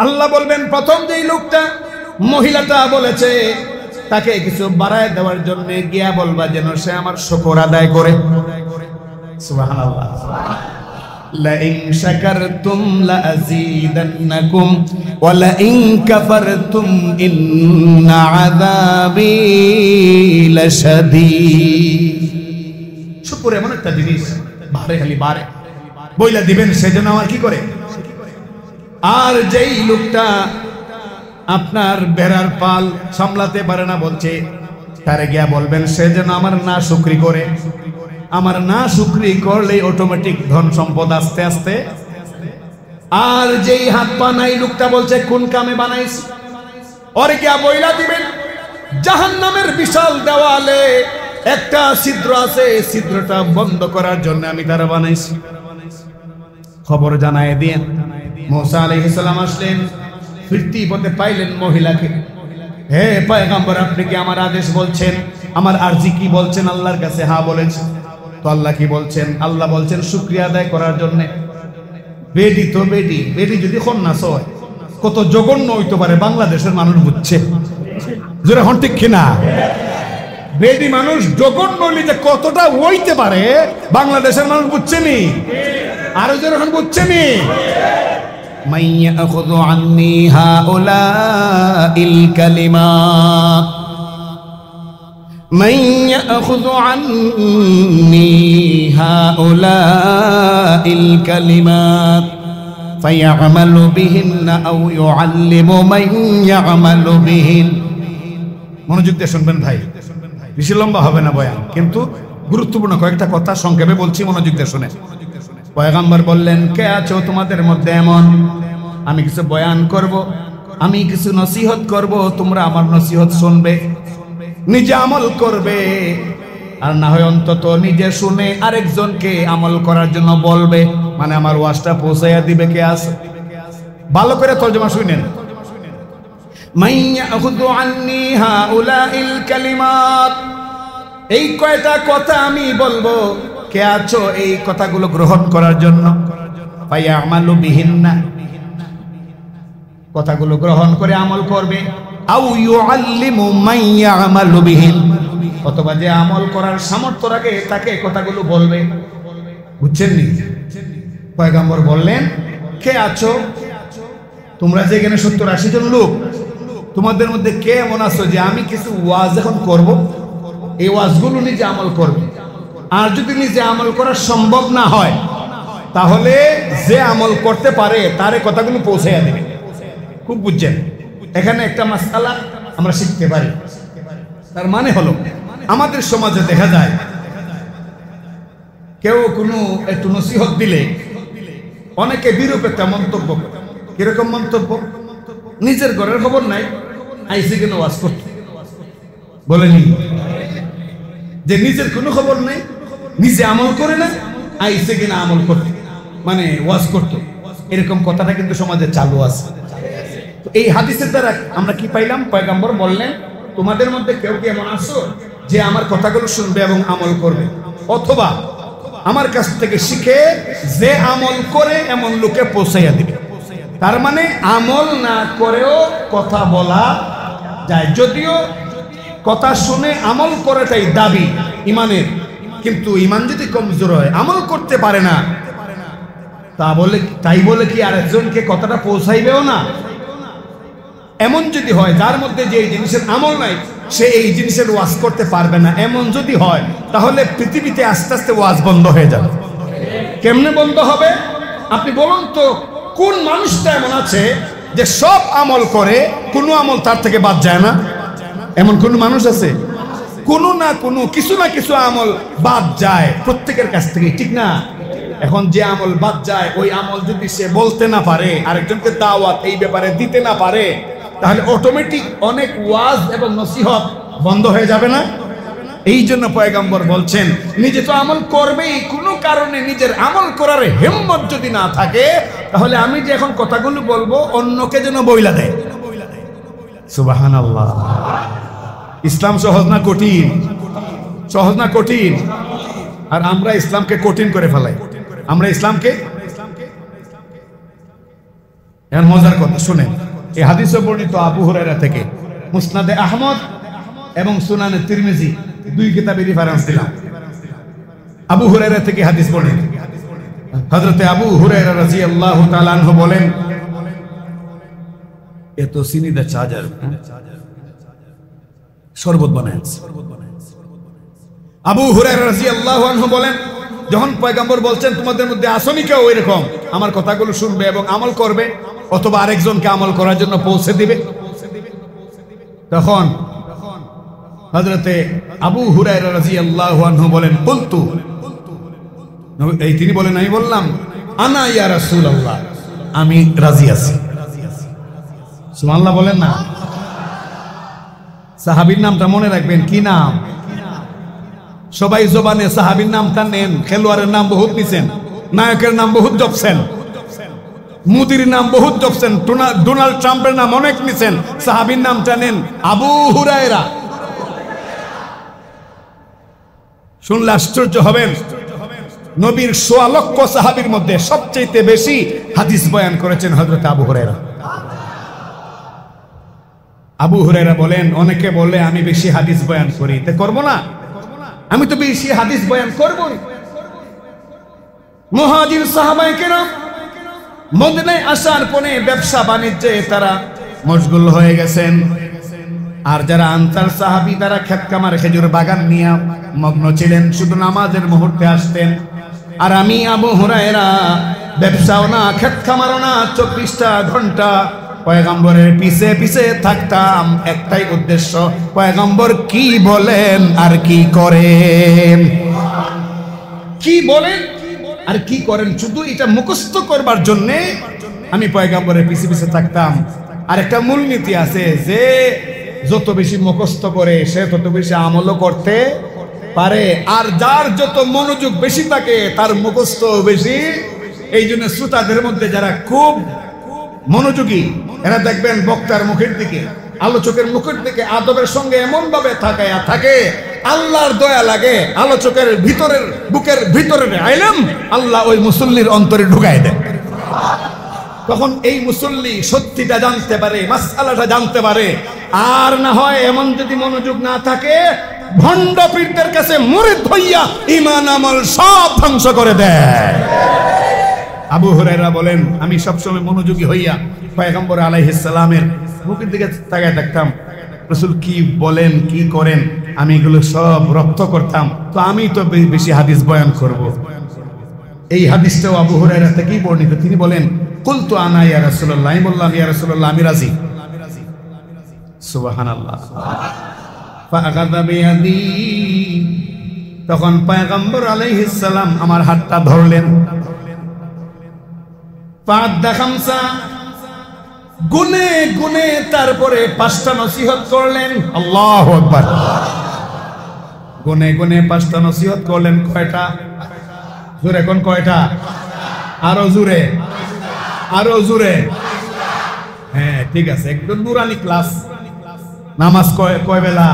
আল্লাহ বলবেন প্রথম যেই লোকটা মহিলাটা বলেছে তাকে কিছু বাড়ায় দেওয়ার জন্য গিয়া বলবা যেন সে আমার শুকর আদায় করে। সুবহানাল্লাহ। লাইন শাকারতুম লাযীদান্নাকুম ওয়া লাইন কাফারতুম ইন্না আযাবী লাশাদীদ। শুকর এমন একটা জিনিস, বারে খালি বারে বইলা দিবেন সেজন্য আমার কি করে। আর যেই লোকটা আপনার বেড়ার পাল সামলাতে পারে না বলছে, তারে গিয়া বলবেন সে যেন আমার না শুকরি করে। আমার না শুকরি করলে অটোমেটিক ধন সম্পদ আস্তে আস্তে। আর যেই হাত পা নাই লোকটা বলছে কোন কামে বানাইছি, ওরে গিয়া বইলা দিবেন জাহান্নামের বিশাল দেওয়ালে একটা ছিদ্র আছে, ছিদ্রটা বন্ধ করার জন্য আমি তারা বানাইছি। খবর জানায় দিয়েন। মুসা আলাইহিস সালাম আসলেন, ফিরতি পথে পাইলেন মহিলাকে। হে পয়গম্বর, আপনি কি আমার আদেশ বলছেন? আমার আরজি কি বলছেন আল্লাহর কাছে? হ্যাঁ বলেছি। তো আল্লাহ কি বলছেন? আল্লাহ বলছেন শুকরিয়া আদায় করার জন্য। বেডি তো বেডি, বেডি যদি খন্নাস হয় কত জঘন্য হইতে পারে বাংলাদেশের মানুষ বুঝছে। জোরে হন ঠিক কিনা? বেডি মানুষ জঘন্য হইলে যে কতটা হইতে পারে বাংলাদেশের মানুষ বুঝছেনি। আরো জোরে হন বুঝছেনি। من يأخذ عني هؤلاء الكلمات من يأخذ عني هؤلاء الكلمات فيعمل بهن أو يعلم من يعمل بهن। মনোযোগ দিয়ে শুনবেন ভাই, বেশি লম্বা হবে না বয়ান, কিন্তু গুরুত্বপূর্ণ কয়েকটা কথা সংক্ষেপে বলছি, মনোযোগ দিয়ে শুনে। পয়গম্বর বললেন, কে আছো তোমাদের মধ্যে এমন আমি কিছু বয়ান করব, আমি কিছু নসিহত করব, তোমরা আমার নসিহত শুনবে, নিজে আমল করবে, আর না হয় অন্তত নিজে শুনে আরেকজনকে আমল করার জন্য বলবে, মানে আমার ওয়াজটা পৌঁছাইয়া দিবে। কে আছে? ভালো করে তর্জমা শুনেন। মাইয়াখুযু আন্নী হাউলাইল কালিমাত, এই কয়টা কথা আমি বলবো, কে আছো এই কথাগুলো গ্রহণ করার জন্য? ফায়ামালু বিহিন্না, কথাগুলো গ্রহণ করে আমল করবে। আও ইউআল্লিমু মান ইয়ামালু বিহিন, অথবা যে আমল করার সামর্থ্য রাখে তাকে কথাগুলো বলবে। বুঝছেন নি? পয়গম্বর বললেন, কে আছো তোমরা যে এখানে 70-80 জন লোক, তোমাদের মধ্যে কে এমন আছো যে আমি কিছু ওয়াজ এখন করব, এই ওয়াজগুলো নিজে আমল করবে। আর যদি নিজে আমল করা সম্ভব না হয় তাহলে যে আমল করতে পারে তারে কথাগুলো পৌঁছাইয়া দেবে। খুব বুঝছেন? এখানে একটা মাসআলা আমরা শিখতে পারি। তার মানে হলো আমাদের সমাজে দেখা যায় কেউ কোনো একটু নসিহত দিলে অনেকে বিরূপ একটা মন্তব্য করে। কিরকম মন্তব্য? নিজের ঘরের খবর নাই, আইসি কেন ওয়াজ করতে বলেনি, যে নিজের কোনো খবর নাই, নিজে আমল করে না, আইসে কিনা আমল করতে, মানে ওয়াজ করতো। এরকম কথাটা কিন্তু সমাজে চালু আছে। এই হাদিসের দ্বারা আমরা কি পাইলাম? পয়গম্বর বললেন, তোমাদের মধ্যে কেউ কি এমন আছো যে আমার কথাগুলো শুনবে এবং আমল করবে, অথবা আমার কাছ থেকে শিখে যে আমল করে এমন লোকে পৌঁছাইয়া দিবে। তার মানে আমল না করেও কথা বলা যায়, যদিও কথা শুনে আমল করাটাই দাবি ইমানের। কিন্তু ইমান যদি কমজোর হয়, আমল করতে পারে না, তাই বলে কি আরেকজনকে কথাটা পৌঁছাইবেও না? এমন যদি হয় যার মধ্যে যে এই জিনিসের আমল নাই, সে এই জিনিসের ওয়াজ করতে পারবে না, এমন যদি হয় তাহলে পৃথিবীতে আস্তে আস্তে ওয়াজ বন্ধ হয়ে যাবে। কেমনে বন্ধ হবে? আপনি বলুন তো, কোন মানুষটা এমন আছে যে সব আমল করে, কোনো আমল তার থেকে বাদ যায় না? এমন কোন মানুষ আছে? কোনো না কোনো কিছু না কিছু আমল বাদ যায় প্রত্যেকের কাছ থেকে, ঠিক না? এখন যে আমল বাদ যায়, ওই আমল যদি সে বলতে না পারে, আরেকজনকে দাওয়াত এই ব্যাপারে দিতে না পারে, তাহলে অটোমেটিক অনেক ওয়াজ এবং নসিহত বন্ধ হয়ে যাবে না? এই জন্য পয়গম্বর বলছেন, নিজে তো আমল করবেই, কোনো কারণে নিজের আমল করার হিম্মত যদি না থাকে, তাহলে আমি যে এখন কথাগুলো বলবো অন্যকে যেন বইলা দেয়। সুবহানাল্লাহ। ইসলাম সহজ না কঠিন? সহজ না কঠিন? আর আমরা ইসলামকে কঠিন করে ফেলাই। আমরা ইসলামকে এখন মজার কথা শুনেন, এই হাদিসে বর্ণিত আবু হুরায়রা থেকে, মুসনাদে আহমদ এবং সুনানে তিরমিজি দুই কিতাবে রেফারেন্স দিলাম। আবু হুরায়রা থেকে হাদিস বর্ণিত। হযরতে আবু হুরায়রা রাদিয়াল্লাহু তাআলা আনহু বলেন, এত চিনি দা চার্জার শরবত বানায়। আবু হুরায়রা রাদিয়াল্লাহু আনহু বলেন, যখন পয়গম্বর বলছেন তোমাদের মধ্যে আসনি কেউ এরকম আমার কথাগুলো শুনবে এবং আমল করবে অথবা আরেকজনকে আমল করার জন্য পৌঁছে দিবে, তখন হযরতে আবু হুরায়রা রাদিয়াল্লাহু আনহু বলেন, কুলতু, এই তিনি বলেন আমি বললাম, আনা ইয়া রাসূলুল্লাহ, আমি রাজি আছি। সুবহানাল্লাহ বলেন না। সাহাবীর নামটা মনে রাখবেন, কি নাম? সবাই জবানে সাহাবীর নামটা নেন। খেলোয়াড়ের নাম বহুত নিছেন, নায়কের নাম বহুত জপছেন, মুদির নাম বহুত জপছেন, ডোনাল্ড ট্রাম্পের নাম অনেক নিছেন, সাহাবীর নামটা নেন আবু হুরায়রা। শুনলে আশ্চর্য হবেন, নবীর ১৬ লক্ষ সাহাবীর মধ্যে সবচেয়ে বেশি হাদিস বয়ান করেছেন হযরত আবু হুরায়রা। আবু হুরায়রা বলেন, অনেকে বলে আমি বেশি হাদিস বয়ান করি, তে করব না? আমি তো বেশি হাদিস বয়ান করবই। মুহাজির সাহাবায়ে কেরাম মদিনায় আসার পরে ব্যবসা বাণিজ্যে তারা মশগুল হয়ে গেছেন, আর যারা আনসার সাহাবী তারা ক্ষেত খামার খেজুর বাগান নিয়ে মগ্ন ছিলেন, শুধু নামাজের মুহূর্তে আসতেন। আর আমি আবু হুরায়রা ব্যবসাও না ক্ষেত খামারও না, ২৪টা ঘন্টা পয়গম্বরের পিছে পিছে থাকতাম, একটাই উদ্দেশ্য, পয়গম্বর কি বলেন আর কি করেন, কি বলেন আর কি করেন, শুধু এটা মুখস্থ করবার জন্য আমি পয়গম্বরের পিছে পিছে থাকতাম। আর একটা মূলনীতি আছে যে যত বেশি মুখস্থ করে সে তত বেশি আমলও করতে পারে, আর যার যত মনোযোগ বেশি থাকে তার মুখস্থ বেশি। এই জন্য শ্রোতাদের মধ্যে যারা খুব মনোযোগী এরা দেখবেন বক্তার মুখের দিকে, আলোচকের মুখের দিকে আদবের সঙ্গে এমন ভাবে তাকায়া থাকে, আল্লাহর দয়া লাগে। আলোচকের ভিতরের বুকের ভিতরের ইলম আল্লাহ ওই মুসল্লির অন্তরে ঢুকায় দেন। তখন এই মুসল্লি সত্যিটা জানতে পারে, মাসআলাটা জানতে পারে। আর না হয় এমন যদি মনোযোগ না থাকে, ভণ্ড পীরদের কাছে মুরিদ হইয়া ঈমান আমল সব ধ্বংস করে দেয়। আবু হুরায়রা বলেন, আমি সবসময় মনোযোগী হইয়া পয়গম্বর আলাইহিস সালামের মুখের দিকে তাকায় থাকতাম, রাসূল কি বলেন কি করেন আমি এগুলো সব রপ্ত করতাম। তো আমি তো বেশি হাদিস বয়ান করব। এই হাদিসটাও আবু হুরায়রা থেকেই বর্ণিত। তিনি বলেন, কুলতু আনা ইয়া রাসূলুল্লাহ, আমি বললাম ইয়া রাসূলুল্লাহ আমি রাজি। সুবহানাল্লাহ। ফাআখাযা বিয়াদি, তখন পয়গম্বর আলাইহিস সালাম আমার হাতটা ধরলেন। ফাআদ্দা খামসা, গুনে গুনে তারপরে 5টা নসিহত করলেন। আল্লাহু আকবার। গুনে গুনে 5টা নসিহত করলেন। কয়টা? জোরে কোন কয়টা? আরো জোরে, আরো জোরে। হ্যাঁ ঠিক আছে, একদম নুরানি ক্লাস। নামাজ কয় বেলা?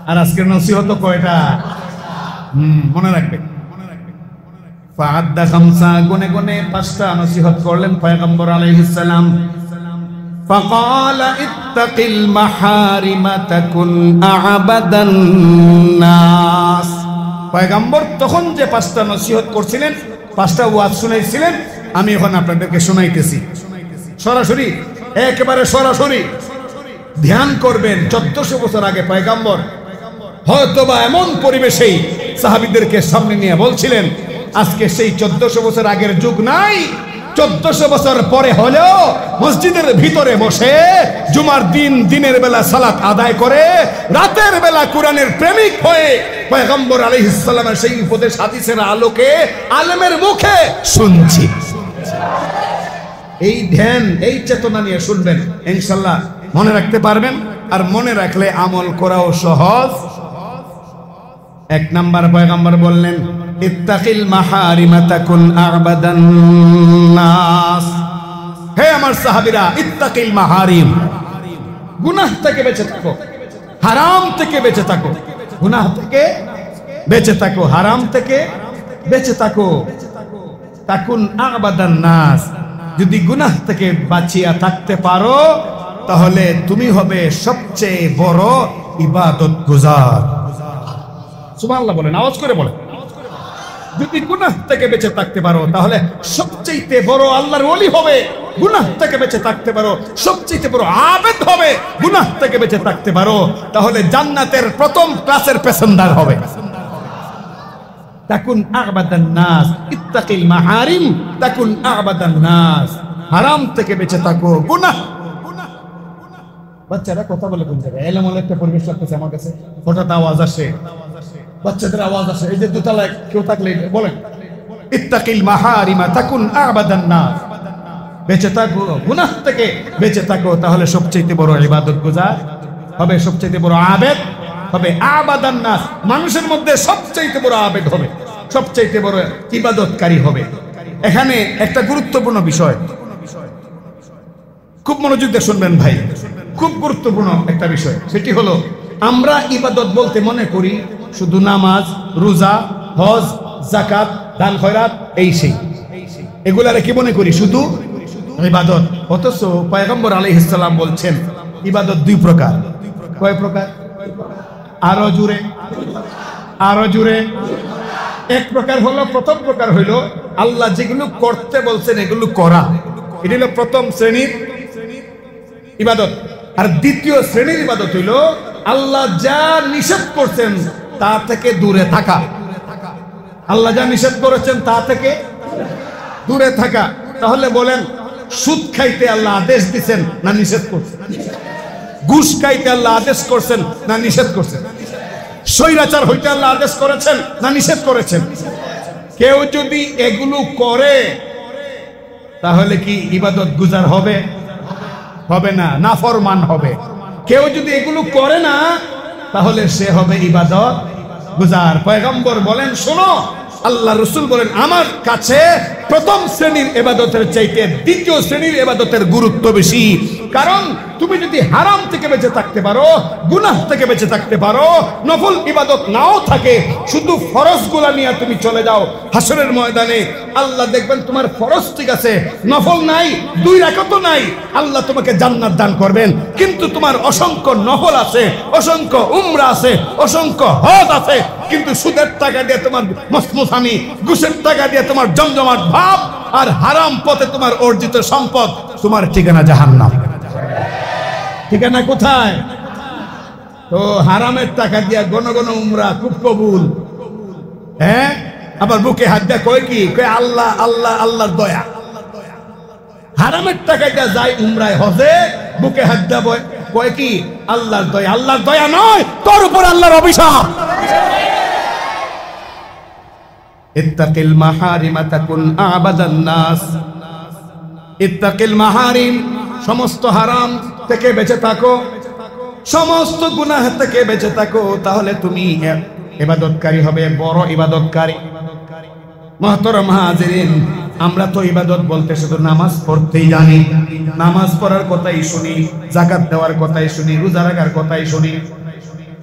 আর আজকের নসিহত কয়টা? মনে রাখবেন। ফাআদ্দা খামসা, গুনে গুনে 5টা নসিহত করলেন পয়গম্বর আলাইহিস সালাম। ফাকালা ইত্তাকিল মাহারিমা তাকুন আ'বাদান নাস। পয়গম্বর তখন যে 5টা নসিহত করছিলেন, 5টা ওয়াজ শুনাইছিলেন, আমি এখন আপনাদেরকে শোনাইতেছি সরাসরি, একেবারে সরাসরি। ধ্যান করবেন, 1400 বছর আগে পয়গম্বর হয়তোবা এমন পরিবেশেই সাহাবীদেরকে সামনে নিয়ে বলছিলেন। আজকে সেই 1400 বছর আগের যুগ নাই, 1400 বছর পরে হলেও মসজিদের ভিতরে বসে জুমার দিন দিনের বেলা সালাত আদায় করে, রাতের বেলা কোরআনের প্রেমিক হয়ে পয়গম্বর আলাইহিস সালামের সেই উপদেশ হাদিসের আলোকে আলেমের মুখে শুনছি। এই ধ্যান, এই চেতনা নিয়ে শুনবেন, ইনশাআল্লাহ মনে রাখতে পারবেন। আর মনে রাখলে আমল করাও সহজ। 1 নাম্বার পয়গম্বর বললেন, ইত্তাকিল মাহারিমা তাকুন আ'বাদান নাস। হে আমার সাহাবীরা, ইত্তাকিল মাহারিম, গুনাহ থেকে বেঁচে থাকো, হারাম থেকে বেঁচে থাকো, গুনাহ থেকে বেঁচে থাকো, হারাম থেকে বেঁচে থাকো। তাকুন আ'বাদান নাস, যদি গুনাহ থেকে বাঁচিয়া থাকতে পারো তাহলে তুমি হবে সবচেয়ে বড় ইবাদত গুজার। সুবহানাল্লাহ বলেন, আওয়াজ করে বলেন। যদি গুনাহ থেকে বেঁচে থাকতে পারো তাহলে সবচেয়ে বড় আল্লাহর ওলি হবে। গুনাহ থেকে বেঁচে থাকতে পারো সবচেয়ে বড় আবেদ হবে। গুনাহ থেকে বেঁচে থাকতে পারো তাহলে জান্নাতের প্রথম ক্লাসের প্যাসেঞ্জার হবে। তাকুন আ'বাদান নাস, ইত্তাকিল মাহারিম তাকুন আ'বাদান নাস। হারাম থেকে বেঁচে থাকো। গুনাহ, বাচ্চারা কথা বলে কোন জায়গায় এলোমেলো একটা পরিবেশ লাগতেছে আমার কাছে। হঠাৎ আওয়াজ আসে, বাচ্চাদের আওয়াজ আসে। এই যে দোতলায় কেউ থাকলে বলেন ইত্তাকিল মাহারিমা তাকুন আ'বাদান নাস। বেঁচে থাকো, গুনাহ থেকে বেঁচে থাকো তাহলে সবচেয়ে বড় ইবাদত গুজার হবে, সবচেয়ে বড় আবেদ হবে। আ'বাদান নাস, মানুষের মধ্যে সবচেয়ে বড় আবেদ হবে, সবচেয়ে বড় ইবাদতকারী হবে। এখানে একটা গুরুত্বপূর্ণ বিষয়, খুব মনোযোগ দিয়ে শুনবেন ভাই, খুব গুরুত্বপূর্ণ একটা বিষয়। সেটি হলো আমরা ইবাদত বলতে মনে করি শুধু নামাজ, রোজা, হজ, যাকাত, দান খয়রাত, এই সেই এগুলারে কি মনে করি শুধু ইবাদত। অথচ পয়গম্বর আলাইহিস সালাম বলছেন ইবাদত দুই প্রকার। কয় প্রকার? আরো জুড়ে, আরো জুড়ে। এক প্রকার হলো, প্রথম প্রকার হইল আল্লাহ যেগুলো করতে বলছেন এগুলো করা, এটি হলো প্রথম শ্রেণীর ইবাদত। আর দ্বিতীয় শ্রেণীর ইবাদত হইল আল্লাহ যা নিষেধ করছেন তা থেকে দূরে থাকা। আল্লাহ যা নিষেধ করেছেন তা থেকে দূরে থাকা। তাহলে বলেন সুদ খাইতে আল্লাহ আদেশ দিচ্ছেন না নিষেধ করছেন? ঘুষ খাইতে আল্লাহ আদেশ করছেন না নিষেধ করছেন? স্বৈরাচার হইতে আল্লাহ আদেশ করেছেন না নিষেধ করেছেন? কেউ যদি এগুলো করে তাহলে কি ইবাদত গুজার হবে? হবে না, নাফরমান হবে। কেউ যদি এগুলো করে না তাহলে সে হবে ইবাদত গুজার। পয়গম্বর বলেন শোনো, আল্লাহ রাসূল বলেন আমার কাছে প্রথম শ্রেণীর ইবাদতের চাইতে দ্বিতীয় শ্রেণীর ইবাদতের গুরুত্ব বেশি। কারণ তুমি যদি হারাম থেকে বেঁচে থাকতে পারো, গুনাহ থেকে বেঁচে থাকতে পারো, নফল ইবাদত নাও থাকে, শুধু ফরজগুলা নিয়ে তুমি চলে যাও হাসরের ময়দানে, আল্লাহ দেখবেন তোমার ফরজ ঠিক আছে, নফল নাই, দুই রাকাতও নাই, আল্লাহ তোমাকে জান্নাত দান করবেন। কিন্তু তোমার অসংখ্য নফল আছে, অসংখ্য উমরা আছে, অসংখ্য হজ আছে, কিন্তু সুদের টাকা দিয়ে তোমার মসমসানি, ঘুষের টাকা দিয়ে তোমার জমজমাট ভাব, আর হারাম পথে তোমার অর্জিত সম্পদ, তোমার ঠিকানা জাহান্নাম। ঠিকানা কোথায়? তো হারামের টাকা দিয়া ঘন ঘন উমরা খুব কবুল, হ্যাঁ, আবার বুকে হাত দিয়া কয় কি, কয় আল্লাহ আল্লাহ আল্লাহর দয়া। হারামের টাকা দিয়া যায় উমরায় হজে, বুকে হাত দিয়া কয় কি আল্লাহর দয়া। আল্লাহর দয়া নয়, তোর উপর আল্লাহর অভিশাপ। ইত্তাকিল মাহারিমা তাকুন আ'বাদান নাস। ইত্তাকিল মাহারিম, সমস্ত হারাম থেকে বেঁচে থাকো, সমস্ত গুনাহ থেকে বেঁচে থাকো, তাহলে তুমি ইবাদতকারী হবে, বড় ইবাদতকারী। মুহতারাম হাজিরিন, আমরা তো ইবাদত বলতে শুধু নামাজ পড়তেই জানি, নামাজ পড়ার কথাই শুনি, যাকাত দেওয়ার কথাই শুনি, রোজা রাখার কথাই শুনি,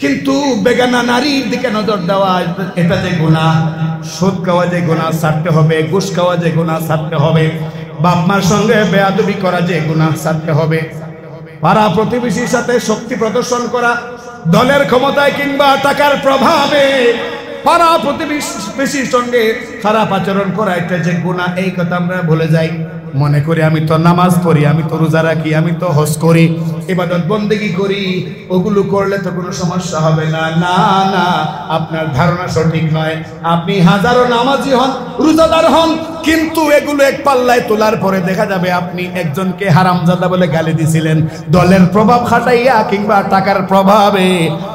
কিন্তু বেগানা নারীর দিকে নজর দেওয়া এটা যে গুনাহ, সুদ খাওয়া যে গুনাহ ছাড়তে হবে, ঘুষ খাওয়া যে গুনাহ ছাড়তে হবে, বাপ মার সঙ্গে বেয়াদবি করা যে গুনাহ ছাড়তে হবে, পাড়া প্রতিবেশীর সাথে শক্তি প্রদর্শন করা, দলের ক্ষমতায় কিংবা টাকার প্রভাবে পাড়া প্রতিবেশীর সঙ্গে খারাপ আচরণ করা এটা যে গুনাহ, এই কথা আমরা ভুলে যাই। মনে করি আমি তো নামাজ পড়ি, আমি তো রোজা রাখি, আমি তো হজ করি, ইবাদত বন্দেগী করি, ওগুলো করলে তো কোনো সমস্যা হবে না। না না, আপনার ধারণা সঠিক নয়। আপনি হাজারো নামাজি হন, রোজাদার হন, কিন্তু এগুলো এক পাল্লায় তোলার পরে দেখা যাবে আপনি একজনকে হারামজাদা বলে গালি দিছিলেন, দলের প্রভাব খাটাইয়া কিংবা টাকার প্রভাবে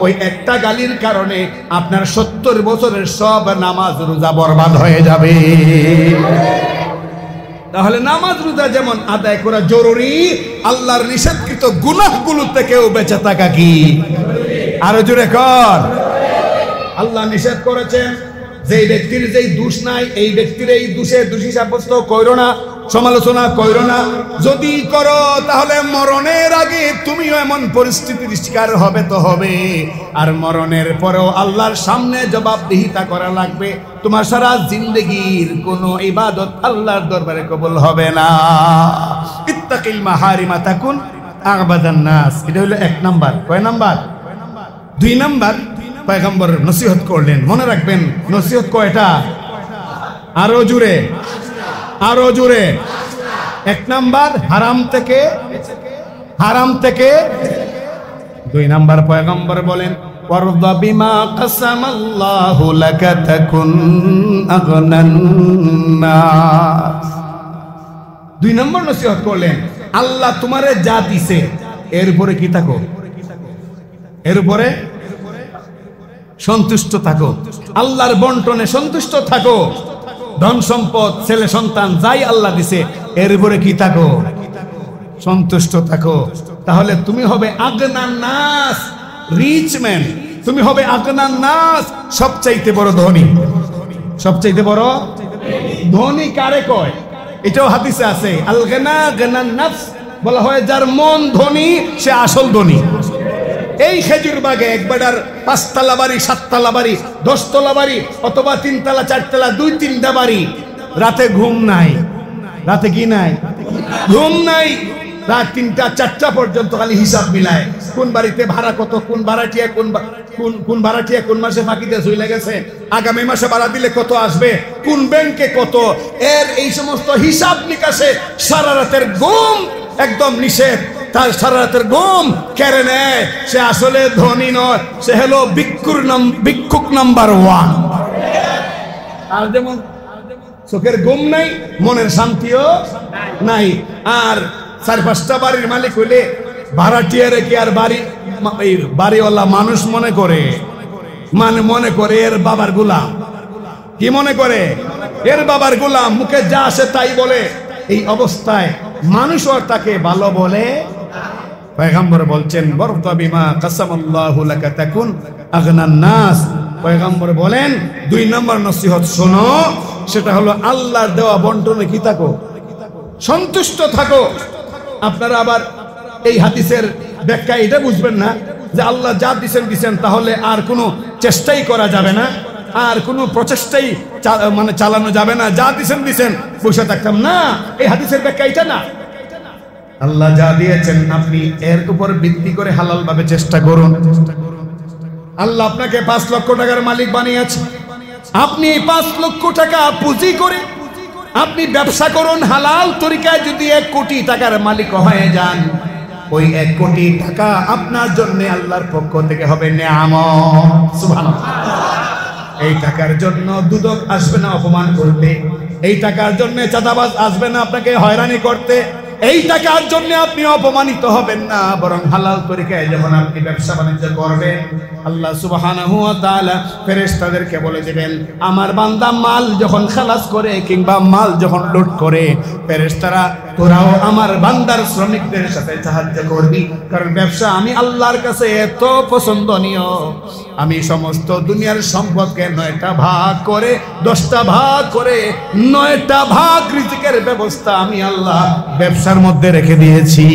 ওই একটা গালির কারণে আপনার 70 বছরের সব নামাজ রোজা বরবাদ হয়ে যাবে। তাহলে নামাজ রোজা যেমন আদায় করা জরুরি, আল্লাহর নিষেধকৃত গুনাহগুলো থেকেও বেঁচে থাকা কি আরো জোরে কর। আল্লাহ নিষেধ করেছেন যেই ব্যক্তির যেই দোষ নাই, এই ব্যক্তির এই দোষে দোষী সাব্যস্ত করো না, সমালোচনা কইরো না, যদি করো তাহলে মরণের আগে তুমিও এমন পরিস্থিতির শিকার হবে তো হবে, আর মরণের পরেও আল্লাহর সামনে জবাবদিহিতা করা লাগবে। তোমার সারা জিন্দেগির কোনো ইবাদত আল্লাহর দরবারে কবুল হবে না। ইত্তাকিল মাহারিমা তাকুন আবাদান নাস, এটা হলো 1 নাম্বার। কয় নাম্বার? 2 নাম্বার পয়গম্বর নসিহত করলেন, মনে রাখবেন নসিহত কয়টা? আরো জোরে, আরো জোরে। 1 নাম্বার হারাম থেকে, হারাম থেকে। 2 নাম্বার পয়গম্বর বলেন ওয়ারদা বিমা কাসামাল্লাহু লাকা তাকুন আগনান নাস। 2 নম্বর নসিহত করলেন, আল্লাহ তোমারে যা দিছে এর উপরে কি থাকো, এর উপরে সন্তুষ্ট থাকো, আল্লাহর বন্টনে সন্তুষ্ট থাকো। ধন সম্পদ, ছেলে সন্তান যাই আল্লাহ দিছে এর উপরে কি থাকো, সন্তুষ্ট থাকো। তাহলে তুমি হবে আগনান নাস, রিচ ম্যান। তুমি হবে আগনান নাস, সবচাইতে বড় ধনী। সবচাইতে বড় ধনী কারে কয়? এটাও হাদিসে আছে, আল গনা গনান নফস, বলা হয় যার মন ধনী সে আসল ধনী। এই খেজুর বাগে একবার 5 তলা বাড়ি, 7 তলা বাড়ি, 10 তলা বাড়ি, অথবা 3 তলা 4 তলা 2-3টা বাড়ি, রাতে ঘুম নাই। রাতে কি নাই? ঘুম নাই। রাত 3টা 4টা পর্যন্ত খালি হিসাব মিলায়, কোন বাড়িতে ভাড়া কত, কোন ভাড়াটিয়া কোন ভাড়াটিয়া কোন মাসে ফাঁকিতে চলে গেছে, আগামী মাসে ভাড়া দিলে কত আসবে, কোন ব্যাংকে কত, এর এই সমস্ত হিসাব নিকাশে সারা রাতের ঘুম একদম নিষেধ। তার সারা রাতের ঘুম কেড়ে নেয়, সে আসলে ধনী নয়, সে হলো ভিক্ষুক নাম্বার 1। আর যেমন চোখের ঘুম নাই, মনের শান্তিও নাই। আর 4-5টা বাড়ির মালিক হইলে ভাড়াটিয়ারে কি আর বাড়িওয়ালা মানুষ মনে করে? মনে করে এর বাবার গোলাম। কি মনে করে? এর বাবার গোলাম, মুখে যা আসে তাই বলে। এই অবস্থায় মানুষও তাকে ভালো বলে। পয়গম্বর বলছেন ওয়ারদা বিমা কাসামাল্লাহু লাকা তাকুন আগনান নাস। পয়গম্বর বলেন 2 নম্বর নসিহত শোনো, সেটা হলো আল্লাহর দেওয়া বন্টনে কি থাকো, সন্তুষ্ট থাকো। আপনারা আবার এই হাদিসের ব্যাখ্যা এটা বুঝবেন না যে আল্লাহ যা দিছেন তাহলে আর কোনো চেষ্টাই করা যাবে না, আর কোনো প্রচেষ্টাই চালানো যাবে না, যা দিছেন বসে থাকতাম না। এই হাদিসের ব্যাখ্যা এটা না। আল্লাহ যা দিয়েছেন আপনি এর উপর ভিত্তি করে হালাল ভাবে চেষ্টা করুন। আল্লাহ আপনাকে 5 লক্ষ টাকার মালিক বানিয়েছে, আপনি 5 লক্ষ টাকা পুঁজি করে আপনি ব্যবসা করুন হালাল তরিকায়। যদি 1 কোটি টাকার মালিক হয়ে যান, ওই 1 কোটি টাকা আপনার জন্য আল্লাহর পক্ষ থেকে হবে নেয়ামত। সুবহানাল্লাহ। এই টাকার জন্য দুদক আসবে না অপমান করতে, এই টাকার জন্য চাঁদাবাজ আসবে না আপনাকে হয়রানি করতে, এই টাকার জন্য আপনি অপমানিত হবেন না, বরং হালাল তরিকায় যখন আপনি ব্যবসা বাণিজ্য করবেন, আল্লাহ সুবহানাহু ওয়া তাআলা ফেরেশতাদেরকে বলে দিবেন, আমার বান্দা মাল যখন খালাস করে কিংবা মাল যখন লুট করে, ফেরেশতারা তোরাও আমার বান্দার শ্রমিকদের সাথে সাহায্য করবি, কারণ ব্যবসা আমি আল্লাহর কাছে এত পছন্দনীয়। আমি সমস্ত দুনিয়ার সম্পদকে 9টা ভাগ করে 10টা ভাগ করে 9টা ভাগ রিজিকের ব্যবস্থা আমি আল্লাহ ব্যবসার মধ্যে রেখে দিয়েছি।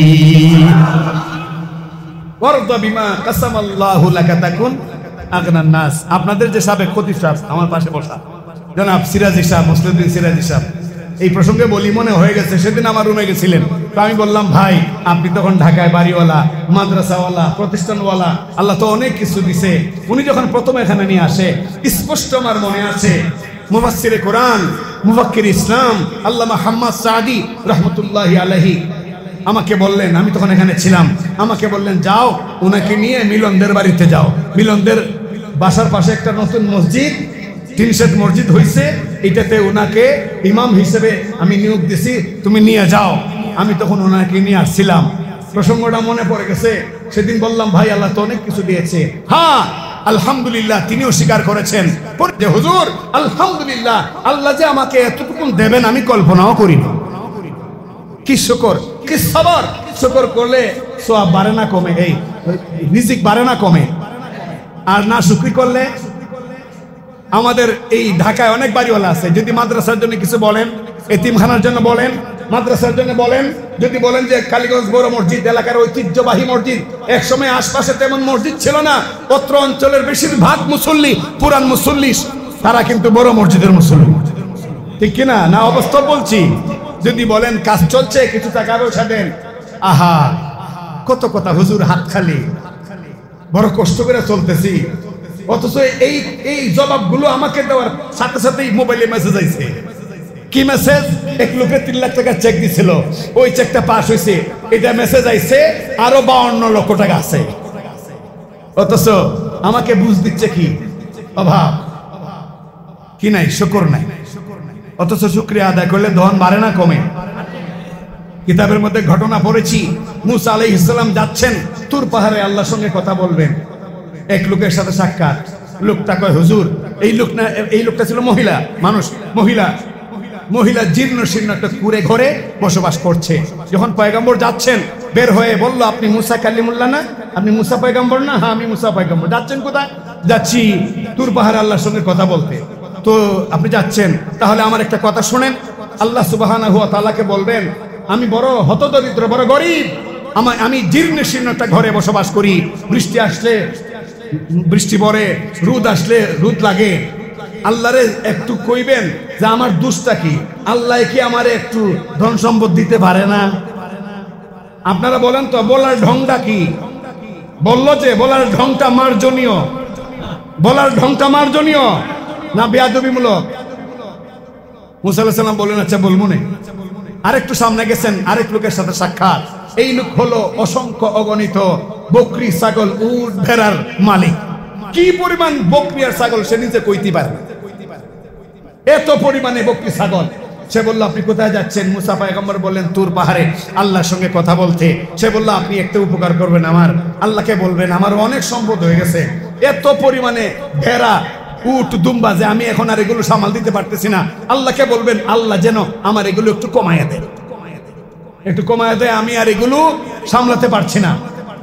ওয়ারদা বিমা কাসামাল্লাহু লাকা তাকুন আগনান নাস। আপনাদের যে সাবেক খতিব সাহেব আমার পাশে বসা জনাব সিরাজি সাহেব, মুসলিউদ্দিন সিরাজি সাহেব, এই প্রসঙ্গে বলি মনে হয়ে গেছে, সেদিন আমার রুমে গেছিলেন, তো আমি বললাম ভাই আপনি তখন ঢাকায় বাড়িওয়ালা, মাদ্রাসাওয়ালা, প্রতিষ্ঠানওয়ালা, আল্লাহ তো অনেক কিছু দিছে। উনি যখন প্রথম এখানে নিয়ে আসে, স্পষ্ট আমার মনে আছে, মুফাসসিরে কোরআন, মুফাক্কির ইসলাম আল্লামা হাম্মাদ সাদি রহমতুল্লাহি আলাইহি আমাকে বললেন, আমি তখন এখানে ছিলাম, আমাকে বললেন যাও উনাকে নিয়ে মিলনদের বাড়িতে যাও। মিলনদের বাসার পাশে একটা নতুন মসজিদ, 3 সেট মসজিদ হয়েছে, এটাতে ওনাকে ইমাম হিসেবে আমি নিয়োগ দিছি, তুমি নিয়ে যাও। আমি তখন ওনাকে নিয়ে আসছিলাম, প্রসঙ্গটা মনে পড়ে গেছে। সেদিন বললাম ভাই আল্লাহ তো অনেক কিছু দিয়েছে। হ্যাঁ আলহামদুলিল্লাহ, তিনিও স্বীকার করেছেন যে হুজুর আলহামদুলিল্লাহ, আল্লাহ যে আমাকে এতটুকু দেবেন আমি কল্পনাও করিনি। কি শুকর, কি সবর। শুকর করলে সওয়াব বাড়ে না কমে, এই রিজিক বাড়ে না কমে। আর না শুকরি করলে, আমাদের এই ঢাকায় অনেক বাড়িওয়ালা আছে, যদি মাদ্রাসার জন্য কিছু বলেন, এতিমখানার জন্য বলেন, মাদ্রাসার জন্য বলেন, যদি বলেন যে কালীগঞ্জ বড় মসজিদ এলাকার ঐতিহ্যবাহী মসজিদ, একসময় আশপাশে তেমন মসজিদ ছিল না, অত্র অঞ্চলের বেশিরভাগ মুসল্লি পুরান মুসল্লি, তারা কিন্তু বড় মসজিদের মুসল্লি, ঠিক কিনা? না অবস্থা বলছি। যদি বলেন কাজ চলছে, কিছু টাকা পয়সা দেন, আহা কত কথা, হুজুর হাত খালি, বড় কষ্ট করে চলতেছি, অথচ এই এই জবাবগুলো আমাকে দেওয়ার সাথে সাথেই মোবাইলে মেসেজ আইছে। কি মেসেজ? এক লোকে 3 লাখ টাকা চেক দিছিল, ওই চেকটা পাস হয়েছে, এটা মেসেজ আইছে, আরো 52 লক্ষ টাকা আছে। অথচ আমাকে বুঝ দিচ্ছে কি অভাব, কি নাই, শুকর নাই। অথচ শুকরিয়া আদায় করলে ধন বাড়ে না কমে? কিতাবের মধ্যে ঘটনা পড়েছি, মুসা আলাইহিস সালাম যাচ্ছেন তুর পাহাড়ে আল্লাহর সঙ্গে কথা বলবেন। এক লোকের সাথে সাক্ষাৎ, লোকটা কয় হুজুর, এই লোকটা ছিল মহিলা মানুষ, মহিলা জীর্ণ শীর্ণ একটা কুঁড়ে ঘরে বসবাস করছে। যখন পয়গম্বর যাচ্ছেন, বের হয়ে বলল, আপনি মুসা কালিমুল্লাহ না? আপনি মুসা পয়গম্বর না? হ্যাঁ আমি মুসা পয়গম্বর। যাচ্ছেন কোথায়? যাচ্ছি তুর পাহাড়ে আল্লাহর সঙ্গে কথা বলতে। তো আপনি যাচ্ছেন, তাহলে আমার একটা কথা শুনেন, আল্লাহ সুবহানাহু ওয়া তাআলাকে বলবেন, আমি বড় হতদরিদ্র, বড় গরিব, আমি জীর্ণ শীর্ণ একটা ঘরে বসবাস করি, বৃষ্টি আসলে বৃষ্টি পড়ে, রোদ আসলে রোদ লাগে। আল্লাহরে একটু কইবেন যে আমার দোষটা কি, আল্লাহ কি আমারে একটু ধন সম্পদ দিতে পারে না? আপনারা বলেন তো, বলার ঢংটা কি? বললো যে বলার ঢংটা মার্জনীয়, বলার ঢংটা মার্জনীয় না বেয়াদবিমূলক? মুসা আলাইহিস সালাম বললেন, আচ্ছা বলবো না। আরেকটু সামনে গেছেন, আরেক লোকের সাথে সাক্ষাৎ। এই লোক হলো অসংখ্য অগণিত বকরি, ছাগল, উট, ভেড়ার মালিক। কি পরিমাণ বকরি আর ছাগল সে নিজে কইতে পারে না, এত পরিমাণে বকরি ছাগল। সে বলল, আপনি কোথায় যাচ্ছেন? মুসা পয়গম্বর বললেন, তুর পাহাড়ে আল্লাহর সঙ্গে কথা বলতে। সে বলল, আপনি একটা উপকার করবেন, আমার আল্লাহকে বলবেন, আমার অনেক সম্পদ হয়ে গেছে, এত পরিমাণে ভেড়া, উট, দুম্বা যে আমি এখন আর এগুলো সামাল দিতে পারতেছি না। আল্লাহকে বলবেন, আল্লাহ যেন আমার এগুলো একটু কমায় দেয়, একটু কমায় দেয়, আমি আর এগুলো সামলাতে পারছি না।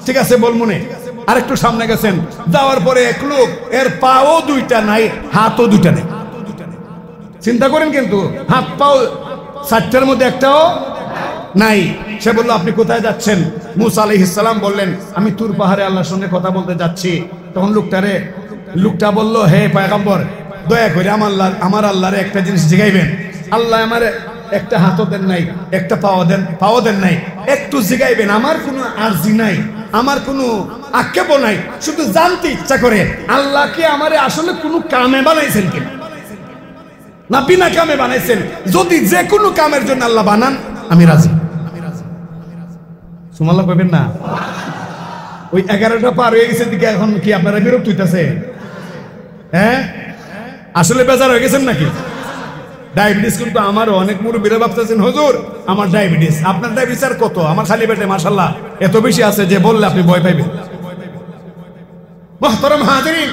ঠিক আছে বলবো না। আর একটু সামনে গেছেন, যাওয়ার পরে এক লোক, এর পাও 2টা নাই, হাতও 2টা নেই। চিন্তা করেন, কিন্তু হাত পাও 4টার মধ্যে একটাও নাই। সে বলল, আপনি কোথায় যাচ্ছেন? মুসা আলাইহিস সালাম বললেন, আমি তুর পাহাড়ে আল্লাহর সঙ্গে কথা বলতে যাচ্ছি। তখন লোকটা বলল, হে পয়গম্বর, দয়া করে আমার আল্লাহরে একটা জিনিস জিগাইবেন। আল্লাহ আমার একটা হাতও দেন নাই, একটা পাও দেন নাই, একটু জিগাইবেন। আমার কোনো আরজি নাই, আমার কোনো আক্ষেপ নাই, শুধু জানতে ইচ্ছা করে আল্লাহকে আমারে আসলে কোনো কামে বানাইছেন কিনা, না বিনা কামে বানাইছেন? যদি যে কোনো কামের জন্য আল্লাহ বানান, আমি রাজি। সুবহানাল্লাহ কইবেন না? ওই 11টা পার হয়ে গেছে দিকে, এখন কি আপনারা বিরক্ত হইতাছে? হ্যাঁ, আসলে বেজার হয়ে গেছেন নাকি? ডায়াবেটিস কিন্তু আমারও অনেক মুরব্বীরা ভাবতেছেন, হুজুর আমার ডায়াবেটিস। আপনার ডায়াবেটিস আর কত? আমার খালি পেটে মাশাআল্লাহ এত বেশি আছে যে বললে আপনি ভয় পাইবেন। মুহতারাম হাজিরিন,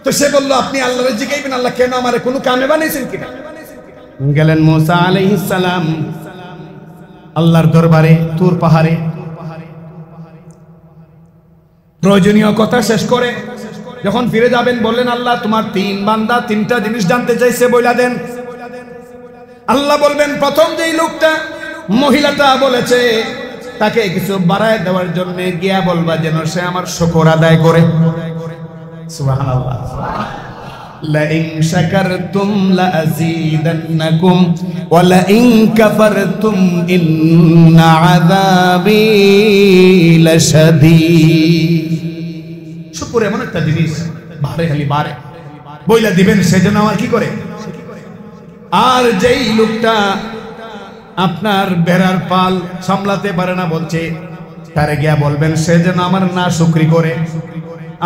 তো সে বলল, আপনি আল্লাহরে জিজ্ঞাসা, আল্লাহ কেন আমারে কোনো কামে বানাইছেন কিনা? গেলেন মুসা আলাইহিস সালাম আল্লাহর দরবারে তুর পাহাড়ে, প্রয়োজনীয় কথা শেষ করে যখন ফিরে যাবেন, বললেন, আল্লাহ তোমার 3 বান্দা 3টা জিনিস জানতে চাইছে, বইলা দেন। আল্লাহ বলবেন, প্রথম যেই লোকটা, মহিলাটা বলেছে, তাকে কিছু বাড়ায় দেওয়ার জন্য গিয়া বলবা যেন সে আমার শুকর আদায় করে। সুবহানাল্লাহ। লা ইন শাকারতুম লা আযীদান্নাকুম ওয়া লা ইন কাফারতুম ইন্না আযাবী লাশাদীদ। শুকর এমন একটা জিনিস, বারে খালি বারে বইলা দিবেন, সেজন্য আমার কি করে। আর যেই লোকটা আপনার বেড়ার পাল সামলাতে পারে না বলছে, তারে গিয়া বলবেন সে যেন আমার না শুকরি করে।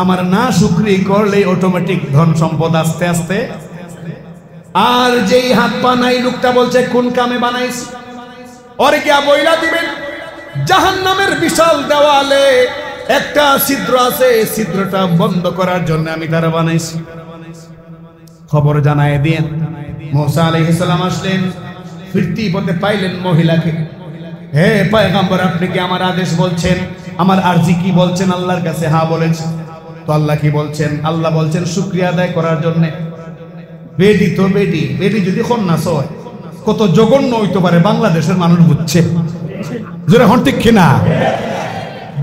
আমার না শুকরি করলে অটোমেটিক ধন সম্পদ আস্তে আস্তে। আর যেই হাত পা নাই লোকটা বলছে কোন কামে বানাইছ, ওরে গিয়া বইলা দিবেন জাহান্নামের বিশাল দেওয়ালে একটা ছিদ্র আছে, ছিদ্রটা বন্ধ করার জন্য আমি তারা বানাইছি, খবর জানায় দিয়েন। মুসা আলাইহিস সালাম আসলেন, ফিরতি পথে পাইলেন মহিলাকে। হে পয়গম্বর, আপনি কি আমার আদেশ বলছেন? আমার আরজি কি বলছেন আল্লাহর কাছে? হ্যাঁ বলেছেন। তো আল্লাহ কি বলছেন? আল্লাহ বলছেন শুকরিয়া আদায় করার জন্য। বেডি তো বেডি যদি কন্যা হয়, কত জঘন্য হইতে পারে বাংলাদেশের মানুষ বুঝছে, যেটা হন ঠিক কিনা?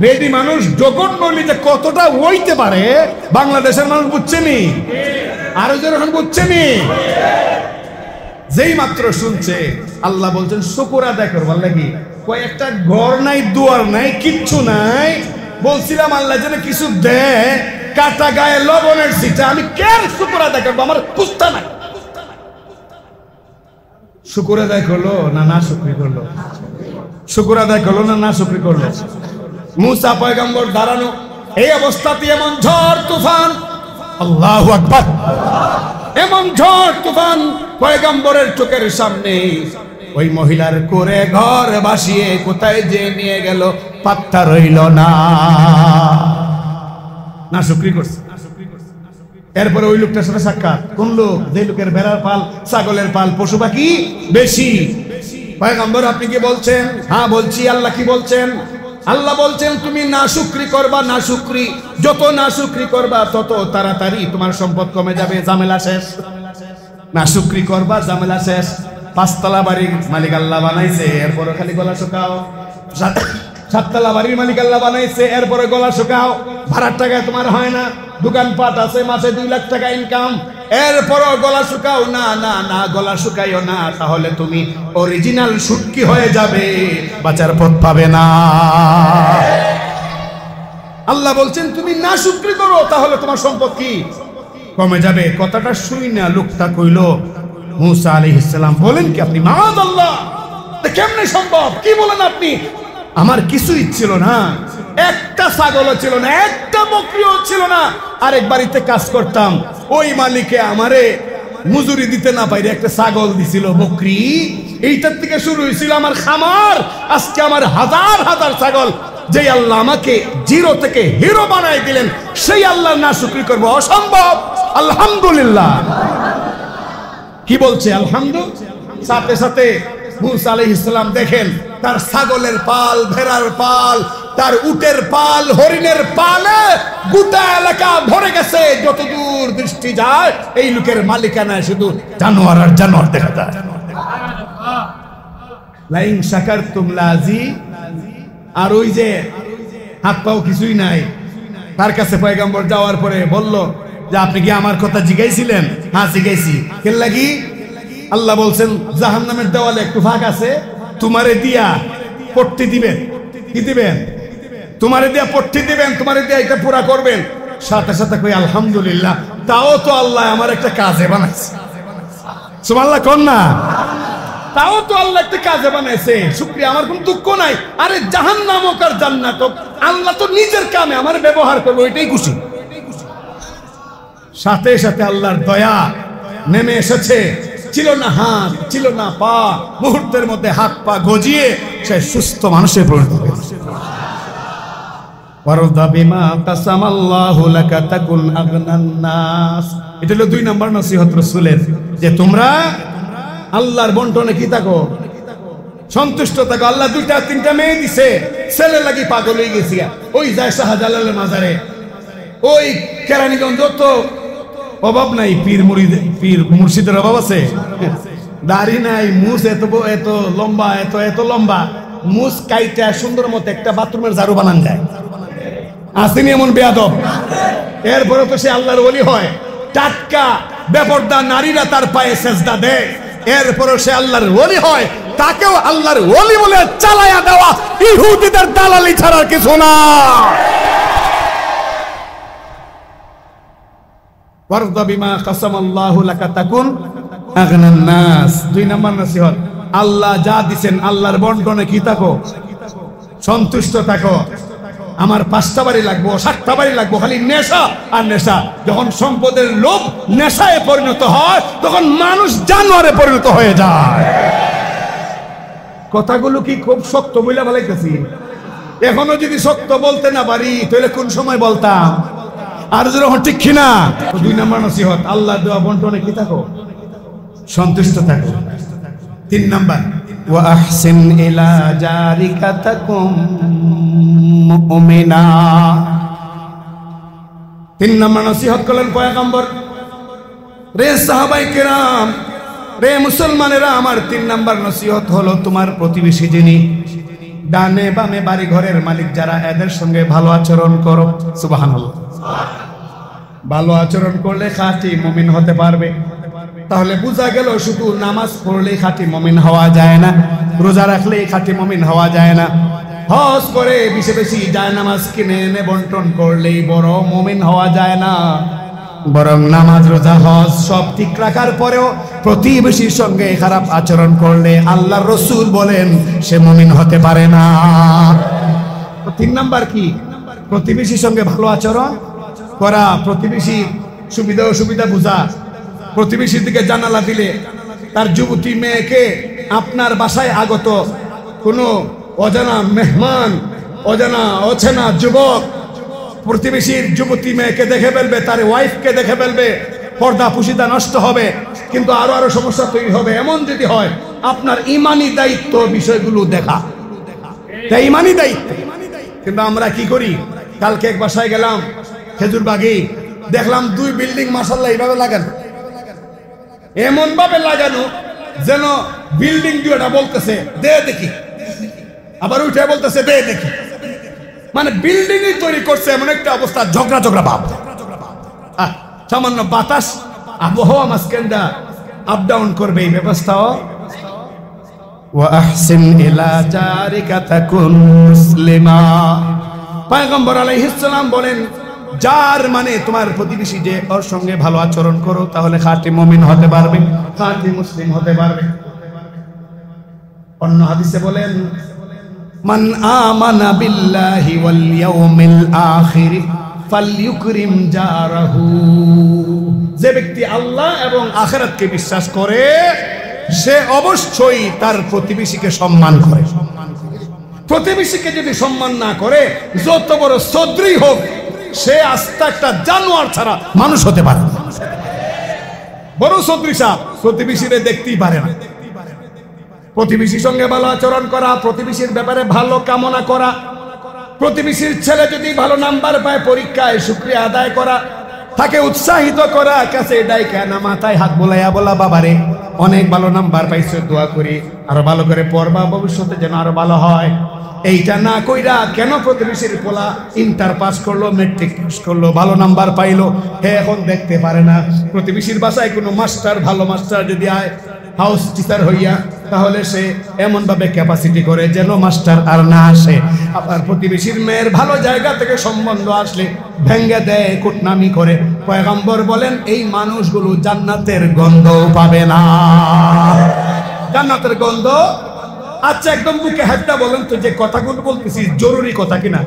বেদি মানুষ জঘন্য যে কতটা হইতে পারে বাংলাদেশের মানুষ বুঝছেনি, আরো যেরকম বুঝছেনি। যেই মাত্র শুনছে আল্লাহ বলছেন শুকর আদায় করবার লাগি, কয়েকটা ঘর নাই, দুয়ার নাই, কিচ্ছু নাই। বলছিলাম আল্লাহ যেন কিছু দেয়, কাটা গায়ে লবণের সিটা, আমি কেন শুকর আদায় করবো, আমার পুস্তা নাই। শুকর আদায় করলো না না শুকরি করলো? শুকর আদায় করলো না না শুকরি করলো? মুসা পয়গম্বর দাঁড়ানো, এই অবস্থাতে এমন ঝড় তুফান, আল্লাহু আকবার, এমন ঝড় তুফান পয়গম্বরের চোখের সামনে। ওই মহিলার করে ঘর বাসিয়ে কোথায় যে নিয়ে গেল পাত্তা রইল না, না শুকরি করছে। এরপরে ওই লোকটার সাথে সাক্ষাৎ। কোন লোক? যে লোকের ভেড়ার পাল, ছাগলের পাল, পশু পাখি বেশি। পয়গম্বর আপনি কি বলছেন? হ্যাঁ বলছি। আল্লাহ কি বলছেন? আল্লাহ বলছেন তুমি না শুকরি করবা, না শুকরি, যত না শুকরি করবা তত তাড়াতাড়ি তোমার সম্পদ কমে যাবে, ঝামেলা শেষ। না শুকরি করবা, ঝামেলা শেষ। 5 তলা বাড়ির মালিক আল্লাহ বানাইছে, এরপরে খালি গলা শুকাও। 7 তলা বাড়ির মালিক আল্লাহ বানাইছে, এরপরে গলা শুকাও। ভাড়ার টাকায় তোমার হয় না, দোকানপাট আছে, মাসে 2 লাখ টাকা ইনকাম, এরপরও গলা শুকাও না। না না, গলা শুকাইও না, তাহলে তুমি অরিজিনাল শুটকি হয়ে যাবে, বাঁচার পথ পাবে না। আল্লাহ বলছেন তুমি না শুকরি করো, তাহলে তোমার সম্পদ কি কমে যাবে। কথাটা শুই না লোকটা কইল, মুসা আলাইহিস সালাম বলেন কি আপনি? মাআযাল্লাহ, কেমনে সম্ভব? কি বলেন আপনি? আমার কিছুই ছিল না, একটা ছাগলও ছিল না, একটা বকরিও ছিল না। আরেক বাড়িতে কাজ করতাম, ওই মালিকে আমারে মজুরি দিতে না পাইরে একটা ছাগল দিছিল, বকরি। এইটার থেকে শুরু হয়েছিল আমার খামার। আজকে আমার হাজার হাজার ছাগল। যে আল্লাহ আমাকে জিরো থেকে হিরো বানাই দিলেন, সেই আল্লাহ না শুকরি করবো? অসম্ভব। আলহামদুলিল্লাহ। কি বলছে? আলহামদুলিল্লাহ। সাথে সাথে মুসা আলাইহিস সালাম দেখেন তার ছাগলের পাল, ভেড়ার পাল, তার উটের পাল, হরিণের পালে গোটা এলাকা ভরে গেছে। যতদূর দৃষ্টি যায় এই লোকের মালিকানায় শুধু জানোয়ার আর জানোয়ার দেখা যায়। লাইন শাকারতুম লাজি। আর ওই যে হাত পাও কিছুই নাই, তার কাছে পয়গম্বর যাওয়ার পরে বলল যে আপনি কি আমার কথা জিজ্ঞাইছিলেন? হ্যাঁ জিজ্ঞাইছি। কেন লাগি? আল্লাহ বলছেন জাহান্নামের দেওয়ালে একটু ফাঁক আছে, তোমারে দিয়া পট্টি দিবেন। কি দিবেন? তোমারে দিয়া পট্টি দিবেন, তোমারে দিয়া এটা পুরা করবেন। সাথে সাথে কই আলহামদুলিল্লাহ, তাও তো আল্লাহ আমার একটা কাজে বানাইছে। সুবহানাল্লাহ কোন না? তাও তো আল্লাহ একটা কাজে বানাইছে, শুকরিয়া। আমার কোন দুঃখ নাই। আরে জাহান্নাম হোক আর জান্নাত হোক, আল্লাহ তো নিজের কামে আমার ব্যবহার করবো, এটাই খুশি। সাথে সাথে আল্লাহর দয়া নেমে এসেছে। ছিল না হাত, ছিল না পা, মুহূর্তের মধ্যে হাত পা গজিয়ে সে সুস্থ মানুষে পরিণত হয়েছে। ওয়ারদা বিমা কাসামাল্লাহু লাকা তাকুন আগনান নাস। এটা হলো 2 নম্বর নসিহত রাসূলের, যে তোমরা আল্লাহর বন্টনে কি থাকো? সন্তুষ্ট থাকো। আল্লাহ 2টা 3টা মেয়ে দিছে, ছেলে লাগি পাগল হয়ে গেছি। ওই যায় শাহজালালের মাজারে, ওই কেরানীগঞ্জ তো অভাব নাই, পীর মুর্শিদের অভাব আছে? দাড়ি নাই, মুছ এত লম্বা, এত লম্বা মুছ কাইটা সুন্দর মতো একটা বাথরুমের ঝাড়ু বানান যায়। আসেনি এমন বেয়াদব? এরপরে তো সে আল্লাহর ওলি হয়। টাটকা বেপরদা নারীরা তার পায়ে সেজদা দেয়, এরপরে সে আল্লাহর ওলি হয়। তাকেও আল্লাহর ওলি বলে চালায়া দেওয়া ইহুদিদের দালালি ছাড়া কিছু না। ওয়ারদা বিমা কাসামাল্লাহু লাকা তাকুন আগনান নাস। 2 নম্বর নসিহত, আল্লাহ যা দিবেন আল্লাহর বন্টনে কি থাকো? সন্তুষ্ট থাকো। আমার 5টা বাড়ি লাগবো, 7টা বাড়ি লাগবো, খালি নেশা আর নেশা। যখন সম্পদের লোভ নেশায় পরিণত হয়, তখন মানুষ জানোয়ারে পরিণত হয়ে যায়। কথাগুলো কি খুব শক্ত বইলা বলাইতেছি? এখনো যদি শক্ত বলতে না পারি তাহলে কোন সময় বলতাম? আর যখন ঠিক কিনা? 2 নম্বর নসিহত, আল্লাহ দেওয়া বন্টনে কি থাকো? সন্তুষ্ট থাকো। 3 নম্বর, ওয়া আহসিন ইলা জারিকা তাকুম মুমিনা। 3 নম্বর নসিহত করলেন পয়গম্বর। রে সাহাবায়ে কেরাম, রে মুসলমানেরা, আমার 3 নাম্বার নসিহত হলো তোমার প্রতিবেশী যিনি ডানে বামে বাড়ি ঘরের মালিক যারা, এদের সঙ্গে ভালো আচরণ করো। সুবহানাল্লাহ। ভালো আচরণ করলে খাঁটি মুমিন হতে পারবে। তাহলে বোঝা গেল শুধু নামাজ পড়লেই খাঁটি মুমিন হওয়া যায় না, রোজা রাখলেই খাঁটি মুমিন হওয়া যায় না, হজ করে বেশি বেশি যায় নামাজ কিনে এনে বন্টন করলেই বড় মুমিন হওয়া যায় না। বরং নামাজ রোজা হজ সব ঠিক রাখার পরেও প্রতিবেশীর সঙ্গে খারাপ আচরণ করলে আল্লাহর রাসূল বলেন সে মুমিন হতে পারে না। 3 নাম্বার কি? প্রতিবেশীর সঙ্গে ভালো আচরণ করা, প্রতিবেশীর সুবিধা অসুবিধা বোঝা, প্রতিবেশীর দিকে জানালা দিলে তার যুবতী মেয়েকে আপনার বাসায় আগত কোনো অজানা মেহমান, অজানা অচেনা যুবক প্রতিবেশীর যুবতী মেয়েকে দেখে ফেলবে, তার ওয়াইফকে দেখে ফেলবে, পর্দা পুশিদা নষ্ট হবে, কিন্তু আরো সমস্যা তৈরি হবে। এমন যদি হয়, আপনার ইমানি দায়িত্ব বিষয়গুলো দেখা, তাই ইমানি দায়িত্ব। কিন্তু আমরা কি করি? কালকে এক বাসায় গেলাম খেজুরবাগে, দেখলাম 2 বিল্ডিং মাশাআল্লাহ এইভাবে লাগানো, এমন ভাবে লাগানো যেন বিল্ডিং দুইটা বলতেছে দে দেখি, আবার উঠে বলতেছে দে দেখি, মানে বিল্ডিংই তৈরি করছে এমন একটা অবস্থা, ঝগড়া ঝগড়া ভাব। সামান্য বাতাস আবহাওয়া মাঝখানটা আপ ডাউন করবে, এই ব্যবস্থাও। ওয়া আহসিন ইলা জারিকা তাকুন মুসলিমা। পয়গম্বর আলাইহিস সালাম বলেন, যার মানে তোমার প্রতিবেশী, যে ওর সঙ্গে ভালো আচরণ করো, তাহলে খাঁটি মুমিন হতে পারবে, খাঁটি মুসলিম হতে পারবে। অন্য হাদিসে বলেন, মান আমানা বিল্লাহি ওয়াল ইয়াউমিল আখির ফালইউকরিম জারাহু। যে ব্যক্তি আল্লাহ এবং আখিরাতকে বিশ্বাস করে সে অবশ্যই তার প্রতিবেশীকে সম্মান করে। প্রতিবেশীকে যদি সম্মান না করে, যত বড় সদ্রী হোক, সে আস্তে একটা জানোয়ার ছাড়া মানুষ হতে পারে না। বড় সদ্রী সাহেব প্রতিবেশীরে দেখতেই পারে না। প্রতিবেশীর সঙ্গে ভালো আচরণ করা, প্রতিবেশীর ব্যাপারে ভালো কামনা করা, প্রতিবেশীর ছেলে যদি ভালো নাম্বার পায় পরীক্ষায় শুকরিয়া আদায় করা, তাকে উৎসাহিত করা, কাছে ডাইকা না মাথায় হাত বোলাইয়া বলা, বাবারে অনেক ভালো নাম্বার পাইছো, দোয়া করি আরো ভালো করে পড়বা, ভবিষ্যতে যেন আরো ভালো হয়। এইটা না কইরা কেন প্রতিবেশীর পোলা ইন্টার পাস করলো, মেট্রিক পাস করলো, ভালো নাম্বার পাইলো, হে এখন দেখতে পারে না। প্রতিবেশীর বাসায় কোনো মাস্টার, ভালো মাস্টার যদি আয় হাউস টিচার হইয়া, তাহলে সে এমন ভাবে ক্যাপাসিটি করে যেন মাস্টার আর না আসে। আবার প্রতিবেশীর মেয়ের ভালো জায়গা থেকে সম্বন্ধ আসলে ভেঙ্গে দেয়, কুটনামি করে। পয়গম্বর বলেন, এই মানুষগুলো জান্নাতের গন্ধ পাবে না। জান্নাতের গন্ধ। আচ্ছা, একদম বুকে হাতটা বলেন তো, যে কথাগুলো বলতেছি জরুরি কথা কিনা?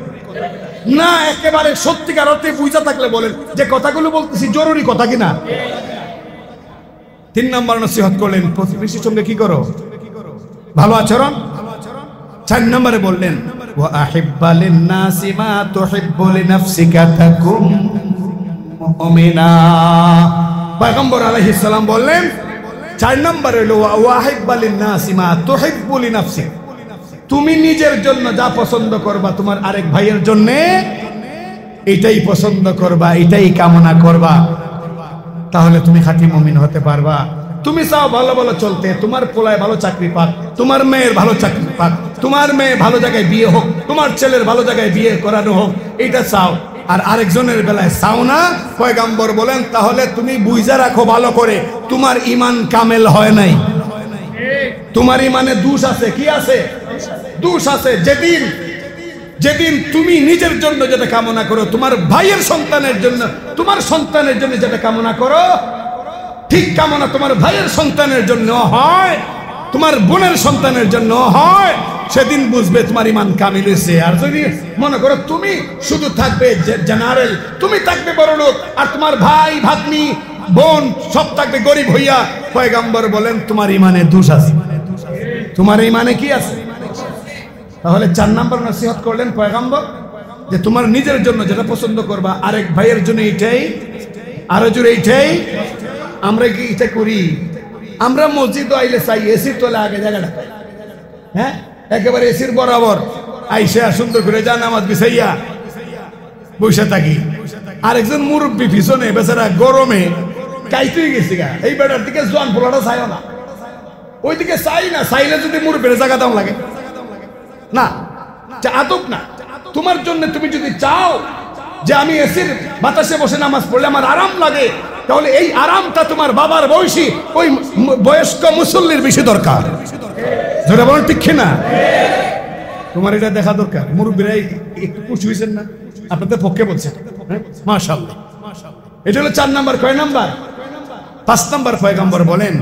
না, একেবারে সত্যিকার অর্থে বুঝা থাকলে বলেন যে কথাগুলো বলতেছি জরুরি কথা কিনা। 3 নম্বর নসিহত করলেন, প্রতিবেশীর সঙ্গে কি করো? ভালো আচরণ। 4 নম্বরে বললেন, ওয়া আহিব্বা লিন-নাসি মা তুহিব্বু লিনাফসিকা তাকুম মুমিনা। পয়গম্বর আলাইহিস সালাম বললেন, 4 নম্বরে হলো ওয়া আহিব্বা লিন-নাসি মা তুহিব্বু লিনাফসিকা। তুমি নিজের জন্য যা পছন্দ করবা, তোমার আরেক ভাইয়ের জন্য এটাই পছন্দ করবা, এটাই কামনা করবা, তাহলে তুমি খাঁটি মুমিন হতে পারবা। তুমি চাও ভালো ভালো চলতে, তোমার পোলায় ভালো চাকরি পাক, তোমার মেয়ের ভালো চাকরি পাক, তোমার মেয়ে ভালো জায়গায় বিয়ে হোক, তোমার ছেলের ভালো জায়গায় বিয়ে করানো হোক, এটা চাও, আর আরেকজনের বেলায় চাও না। পয়গম্বর বলেন, তাহলে তুমি বুঝা রাখো ভালো করে, তোমার ইমান কামেল হয় নাই, তোমার ইমানে দোষ আছে। কি আছে? দোষ আছে। যেদিন তুমি নিজের জন্য যেটা কামনা করো, তোমার ভাইয়ের সন্তানের জন্য, তোমার সন্তানের জন্য যেটা কামনা করো, ঠিক কামনা তোমার ভাইয়ের সন্তানের জন্য হয়, তোমার বোনের সন্তানের জন্য হয়, সেদিন বুঝবে তোমার ইমান কামিল হয়েছে। আর যদি মনে করো তুমি শুধু থাকবে জেনারেল, তুমি থাকবে বড়লোক, আর তোমার ভাই ভাগ্নি বোন সব থাকবে গরিব হইয়া, পয়গম্বর বলেন তোমার ইমানে দোষ আছে। তোমার ইমানে কি আছে? তাহলে 4 নম্বর নসিহত করলেন পয়গম্বর, যে তোমার নিজের জন্য যেটা পছন্দ করবা, আরেক ভাইয়ের জন্য এইটাই, আরো জোরে এইটাই। আমরা কি এটা করি? আমরা মসজিদ আইলে চাই এসির তোলে আগে জায়গাটা, হ্যাঁ, একেবারে এসির বরাবর আইসা সুন্দর করে যা নামাজ বিছাইয়া বসে থাকি। আরেকজন মুরব্বী পিছনে বেচারা গরমে কাইতে গেছি গা, এই বেটার দিকে জোয়ান পোলাটা চাইও না, ওইদিকে চাই না, চাইলে যদি মুরব্বির জায়গা দাম লাগে না, আদব না। তোমার জন্য তুমি যদি চাও যে আমি এসির বাতাসে বসে নামাজ পড়লে আমার আরাম লাগে, তাহলে এই আরামটা তোমার বাবার বয়সী ওই বয়স্ক মুসল্লির বেশি দরকার। যেটা বলেন ঠিক না? তোমার এটা দেখা দরকার। মুরব্বীরা একটু খুশি হয়েছেন না? আপনাদের পক্ষে বলছেন, মাশাআল্লাহ। এটা হলো 4 নাম্বার। কয় নাম্বার? 5 নাম্বার। পয়গম্বর বলেন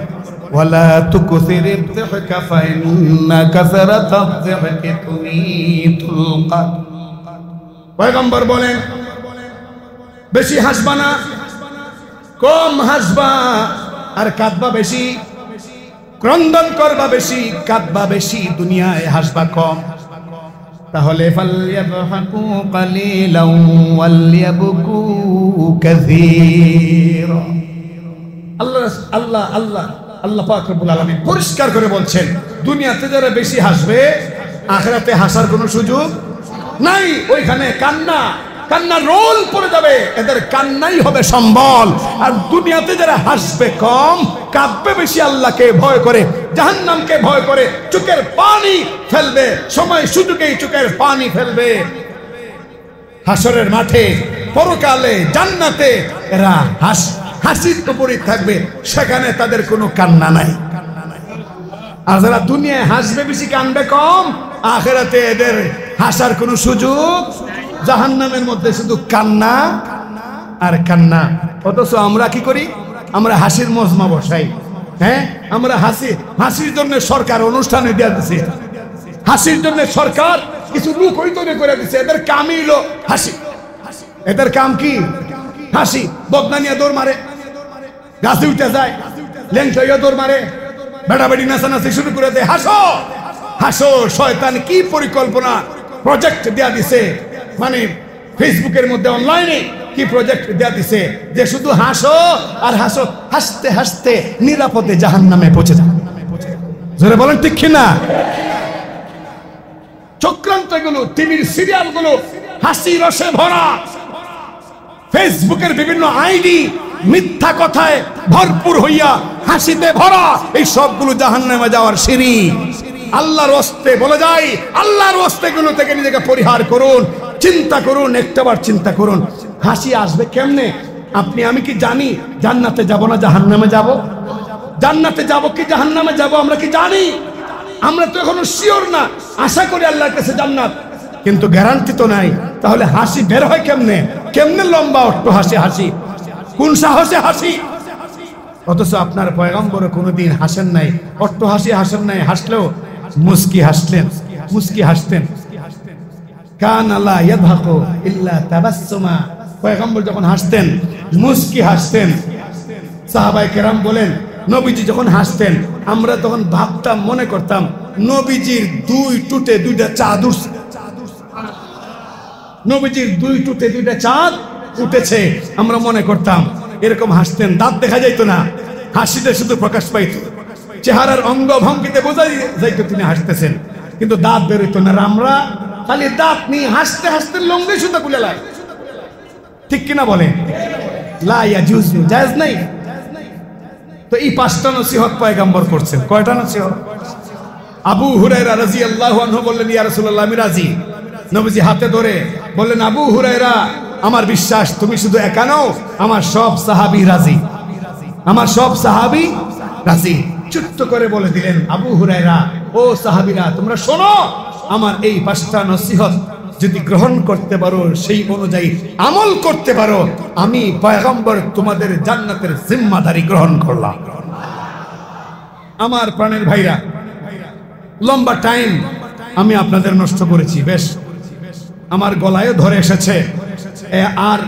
ওয়ালা তুকসির ইবতিহকা ফাইন্না কাসরাতাদ যিহকি তুমিতুল কলব। পয়গম্বর বলেন বেশি হাসবা না, কম হাসবা, আর কাঁদবা বেশি, ক্রন্দন করবা বেশি, কাঁদবা বেশি, দুনিয়ায় হাসবা কম। তাহলে ফালইয়াবহাকু কালিলাও ওয়ালইয়াবকু কাসীরা। আল্লাহ আল্লাহ আল্লাহ আল্লাহ পাক রব্বুল আলামিন পরিষ্কার করে বলছেন, দুনিয়াতে যারা বেশি হাসবে আখিরাতে হাসার কোনো সুযোগ নাই। ওইখানে কান্না কান্না রোল পড়ে যাবে, এদের কান্নাই হবে সম্বল। আর দুনিয়াতে যারা হাসবে কম, কাঁদবে বেশি, আল্লাহকে ভয় করে, জাহান্নামকে ভয় করে, চোখের পানি ফেলবে, সময় সুযোগেই চোখের পানি ফেলবে। হাসরের মাঠে, পরকালে, জান্নাতে এরা হাসির উপরে থাকবে, সেখানে তাদের কোনো কান্না নাই। আর যারা দুনিয়ায় হাসবে বেশি, কানবে কম, আখিরাতে এদের হাসার কোনো সুযোগ। জাহান্নামের মধ্যে শুধু কান্না আর কান্না। অথচ আমরা কি করি? আমরা হাসির মজমা বসাই। হ্যাঁ, আমরা হাসির জন্য সরকার অনুষ্ঠানে দিয়ে দিচ্ছে, হাসির জন্য সরকার কিছু লোক ওই তৈরি করে দিচ্ছে। এদের কামই হলো হাসি। এদের কাম কি? হাসি। বদনা নিয়ে দৌড় মারে, গাছে উঠে যায়, ল্যাংটা হইয়া দৌড় মারে, বেড়াবেড়ি নাচানাচি শুরু করে দেয়। হাসো হাসো। শয়তান কি পরিকল্পনা, প্রজেক্ট দেয়া দিছে, মানে ফেসবুকের মধ্যে, অনলাইনে কি প্রজেক্ট দেয়া দিছে যে শুধু হাসো আর হাসো, হাসতে হাসতে নিরাপদে জাহান্নামে পৌঁছে যাও। যারা বলেন ঠিক কিনা? চক্রান্ত গুলো, টিভির সিরিয়াল গুলো হাসি রসে ভরা, ফেসবুকের বিভিন্ন আইডি মিথ্যা কথায় ভরপুর হইয়া হাসিতে ভরা, এই সবগুলো জাহান্নামে যাওয়ার সিঁড়ি। আল্লাহর ওয়াস্তে বলে যাই, আল্লাহর ওয়াস্তে গুলো থেকে নিজেকে পরিহার করুন, চিন্তা করুন, একটাবার চিন্তা করুন, হাসি আসবে কেমনে? আপনি আমি কি জানি জান্নাতে যাব না জাহান্নামে যাব? জান্নাতে যাব কি জাহান্নামে যাব আমরা কি জানি? আমরা তো এখনো শিওর না। আশা করি আল্লাহর কাছে জান্নাত, কিন্তু গ্যারান্টি তো নাই। তাহলে হাসি বের হয় কেমনে? কেমনে লম্বা অট্ট হাসি? কোন সাহসে হাসি? অথচ আপনার পয়গম্বর কোনোদিন হাসেন নাই, অট্ট হাসেন নাই। হাসলেও মুস্কি হাসতেন। কানা লা ইয়াদহাকু ইল্লা তাবাসসুমা। পয়গম্বর যখন হাসতেন, মুস্কি হাসতেন। সাহাবায়ে কেরাম বলেন, নবীজি যখন হাসতেন আমরা তখন ভাবতাম, মনে করতাম নবীজির 2 টুটে 2টা চাঁদ উঠছে। নবীজির 2 টুটে 2টা চাঁদ উঠেছে, আমরা মনে করতাম। এরকম হাসতেন, দাঁত দেখা যাইতো না, হাসিতে শুধু প্রকাশ পাইত। চেহারার অঙ্গ ভঙ্গিতে বোঝা যাইতো তিনি হাসতেছেন, কিন্তু দাঁত বেরোইতো না। আমরা খালি দাঁত নিয়ে হাসতে হাসতে লঙ্গি সুতা খুলে লাই। ঠিক কিনা বলেন? লা ইয়াজুজু, জায়েজ নাই। তো এই 5টা নসিহত পয়গম্বর করছেন। কয়টা নসিহত? আবু হুরায়রা রাদিয়াল্লাহু আনহু বললেন, ইয়া রাসূলুল্লাহ, আমি রাজি। নবীজি হাতে ধরে বললেন, আবু হুরায়রা, আমার বিশ্বাস তুমি শুধু একা নও, আমার সব সাহাবী রাজি, আমার সব সাহাবী রাজি। ছোট্ট করে বলে দিলেন, আবু হুরায়রা, ও সাহাবীরা, তোমরা শোনো, আমার এই 5টা নসিহত যদি গ্রহণ করতে পারো, সেই অনুযায়ী আমল করতে পারো, আমি পয়গম্বর তোমাদের জান্নাতের জিম্মাদারি গ্রহণ করলাম। আমার প্রাণের ভাইরা, লম্বা টাইম আমি আপনাদের নষ্ট করেছি, বেশ আমার গলায় ধরে এসেছে। আর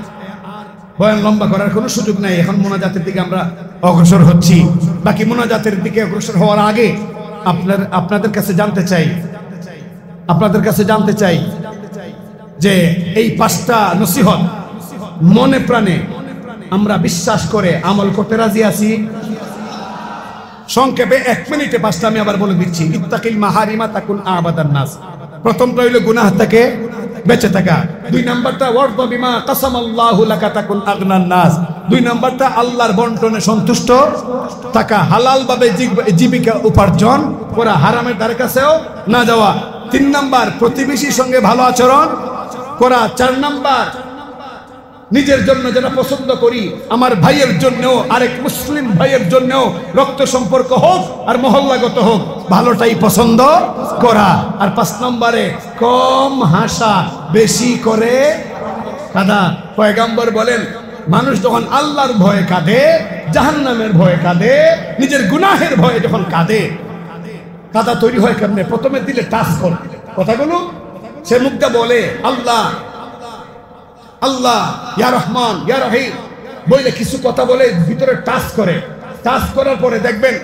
বয়ান লম্বা করার কোনো সুযোগ নাই। এখন মোনাজাতের দিকে আমরা অগ্রসর হচ্ছি। বাকি মোনাজাতের দিকে অগ্রসর হওয়ার আগে আপনাদের কাছে জানতে চাই যে এই 5টা নসিহত মনে প্রাণে আমরা বিশ্বাস করে আমল করতে রাজি আছি। সংক্ষেপে 1 মিনিটে 5টা আমি আবার বলে দিচ্ছি। ইত্তাকিল মাহারিমা তাকুন আবাদান নাস। প্রথমটা হইল গুনাহ থেকে বেঁচে থাকা। 2 নাম্বারটা ওয়ারদা বিমা কাসামাল্লাহু লাকা তাকুন আগনান নাস। 2 নাম্বারটা আল্লাহর বন্টনে সন্তুষ্ট থাকা, হালাল ভাবে জীবিকা উপার্জন করা, হারামের ধারে কাছেও না যাওয়া। 3 নাম্বার প্রতিবেশীর সঙ্গে ভালো আচরণ করা। 4 নাম্বার নিজের জন্য যেটা পছন্দ করি আমার ভাইয়ের জন্যও, আরেক মুসলিম ভাইয়ের জন্যও, রক্ত সম্পর্ক হোক আর মহল্লাগত হোক, ভালোটাই পছন্দ করা। আর 5 নম্বরে কম হাসা, বেশি করে কাঁদা। পয়গম্বর বলেন মানুষ যখন আল্লাহর ভয়ে কাঁদে, জাহান্নামের ভয়ে কাঁদে, নিজের গুনাহের ভয়ে যখন কাঁদে, কাঁদা তৈরি হয় কেমনে? প্রথমে দিলে টাচ করে কথাগুলো, সে মুখটা বলে আল্লাহ আল্লাহ ইয়া রহমান ইয়া রহিম বলে কিছু কথা বলে ভিতরে টাচ করে। টাচ করার পরে দেখবেন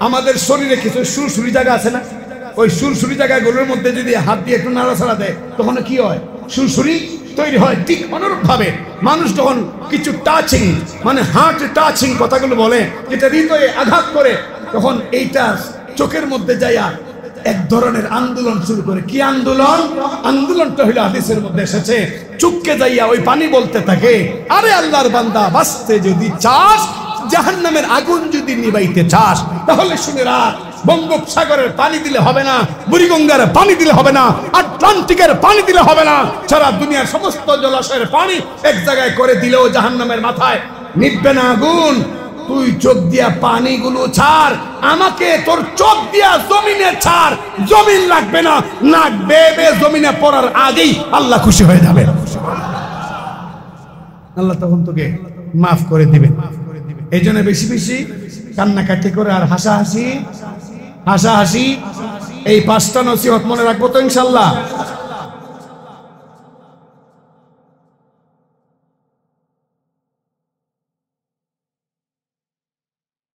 আমাদের শরীরে কিছু সুরসুরি জায়গা আছে না, ওই সুরসুরি জায়গাগুলোর মধ্যে যদি হাত দিয়ে একটু নাড়াচাড়া দেয় তখন কি হয়? সুরসুরি তৈরি হয়। ঠিক অনুরূপ ভাবে মানুষ যখন কিছু টাচিং মানে হার্ট টাচিং কথাগুলো বলে, যেটা হৃদয়ে আঘাত করে, তখন এইটা চোখের মধ্যে যাইয়া এক ধরনের আন্দোলন শুরু করে। কি আন্দোলন? আন্দোলনটা হইলো হাদিসের মধ্যে এসেছে, চুপকে যাইয়া ওই পানি বলতে থাকে, আরে আল্লাহর বান্দা, বাঁচতে যদি চাস, জাহান্নামের আগুন যদি নিবাইতে চাস, তাহলে শুনে রাখ, বঙ্গোপসাগরের পানি দিলে হবে না, বুড়িগঙ্গার পানি দিলে হবে না, আটলান্টিকের পানি দিলে হবে না, সারা দুনিয়ার সমস্ত জলাশয়ের পানি এক জায়গায় করে দিলেও জাহান্নামের মাথায় নিববে না আগুন। তুই চোখ দিয়া পানিগুলো ছাড়, আমাকে তোর চোখ দিয়া জমিনে ছাড়, জমিন লাগবে না, নাক বেবে জমিনে পড়ার আগেই আল্লাহ খুশি হয়ে যাবে। আল্লাহ তখন তোকে মাফ করে দিবে। এই জন্য বেশি বেশি কান্নাকাটি করে আর হাসাহাসি এই 5টা নসিহত মনে রাখবো তো ইনশাল্লাহ।